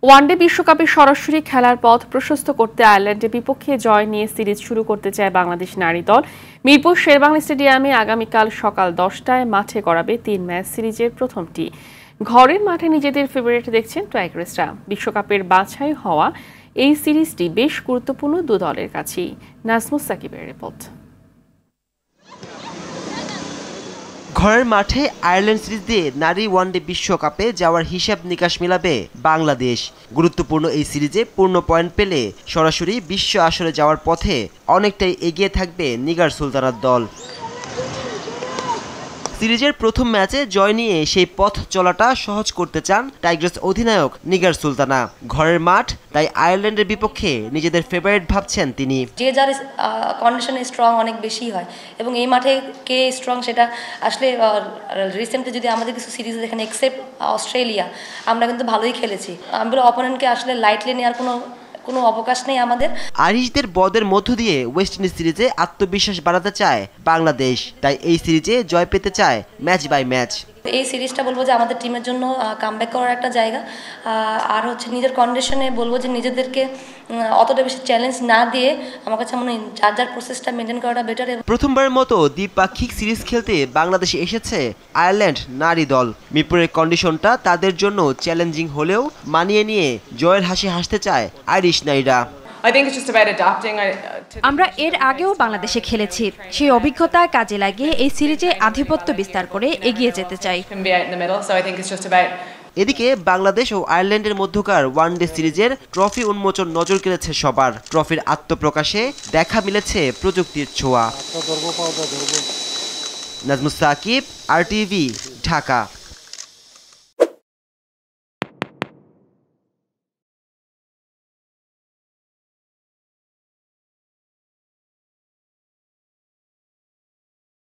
One day বিশ্বকাপে সরাসরি খেলার পথ প্রশস্ত করতে আয়ারল্যান্ডের বিপক্ষে জয় নিয়ে সিরিজ শুরু করতে চায় বাংলাদেশ নারী দল। মিরপুর শেরেবাংলা স্টেডিয়ামে আগামীকাল সকাল 10টায় মাঠে গড়াবে 3 ম্যাচ সিরিজের প্রথমটি। ঘরের মাঠে নিজেদের ফেভারিট দেখছেন টাইগ্রেসরা। বিশ্বকাপের বাছাই হওয়া এই সিরিজটি বেশ গুরুত্বপূর্ণ দু দলের কাছেই। নাজমুস সাকিবের রিপোর্ট। ঘরের মাঠে আয়ারল্যান্ড সিরিজ দিয়ে নারী ওয়ানডে বিশ্বকাপে যাওয়ার হিসাব নিকাশ মেলাবে বাংলাদেশ। গুরুত্বপূর্ণ এই সিরিজে পূর্ণ পয়েন্ট পেলে সরাসরি বিশ্ব আসরে যাওয়ার পথে অনেকটাই এগিয়ে থাকবে নিগার সুলতানার দল। সিরিজের প্রথম ম্যাচে জয় নিয়ে সেই পথ চলাটা সহজ করতে চান টাইগ্রেস অধিনায়ক নিগার সুলতানা। ঘরের মাঠ, তাই আয়ারল্যান্ডের বিপক্ষে নিজেদের ফেভারিট ভাবছেন তিনি। যে যার কন্ডিশনে স্ট্রং অনেক বেশি হয় এবং এই মাঠে কে স্ট্রং সেটা আসলে রিসেন্টলি যদি আমাদের কিছু সিরিজ দেখেন, এক্সেপ্ট অস্ট্রেলিয়া, আমরা কিন্তু ভালোই খেলেছি। আমরা অপোনেন্টকে আসলে লাইটলি নেওয়ার কোনো অবকাশ নেই আমাদের। আরিশদের বদের মধ্য দিয়ে ওয়েস্ট ইন্ডিজ সিরিজে আত্মবিশ্বাস বাড়াতে চায় বাংলাদেশ, তাই এই সিরিজে জয় পেতে চায় ম্যাচ বাই ম্যাচ। এই সিরিজটা বলবো যে আমাদের টিমের জন্য কামব্যাক করার একটা জায়গা, আর হচ্ছে নিজের কন্ডিশনে বলবো যে নিজেদেরকে অতটা বেশি চ্যালেঞ্জ না দিয়ে আমার কাছে মনে হয় যার যার প্রসেসটা মেনটেন করাটা বেটার। প্রথমবারের মতো দ্বিপাক্ষিক সিরিজ খেলতে বাংলাদেশে এসেছে আয়ারল্যান্ড নারী দল। মিরপুরের কন্ডিশনটা তাদের জন্য চ্যালেঞ্জিং হলেও মানিয়ে নিয়ে জয়ের হাসি হাসতে চায় আইরিশ নারীরা। আমরা এর আগেও বাংলাদেশে খেলেছি, সেই অভিজ্ঞতা কাজে লাগিয়ে এই সিরিজে আধিপত্য বিস্তার করে এগিয়ে যেতে চাই। এদিকে বাংলাদেশ ও আয়ারল্যান্ডের মধ্যকার ওয়ানডে সিরিজের ট্রফি উন্মোচন নজর কেড়েছে সবার। ট্রফির আত্মপ্রকাশে দেখা মিলেছে প্রযুক্তির ছোঁয়া। নাজমুস সাকিব, RTV, ঢাকা।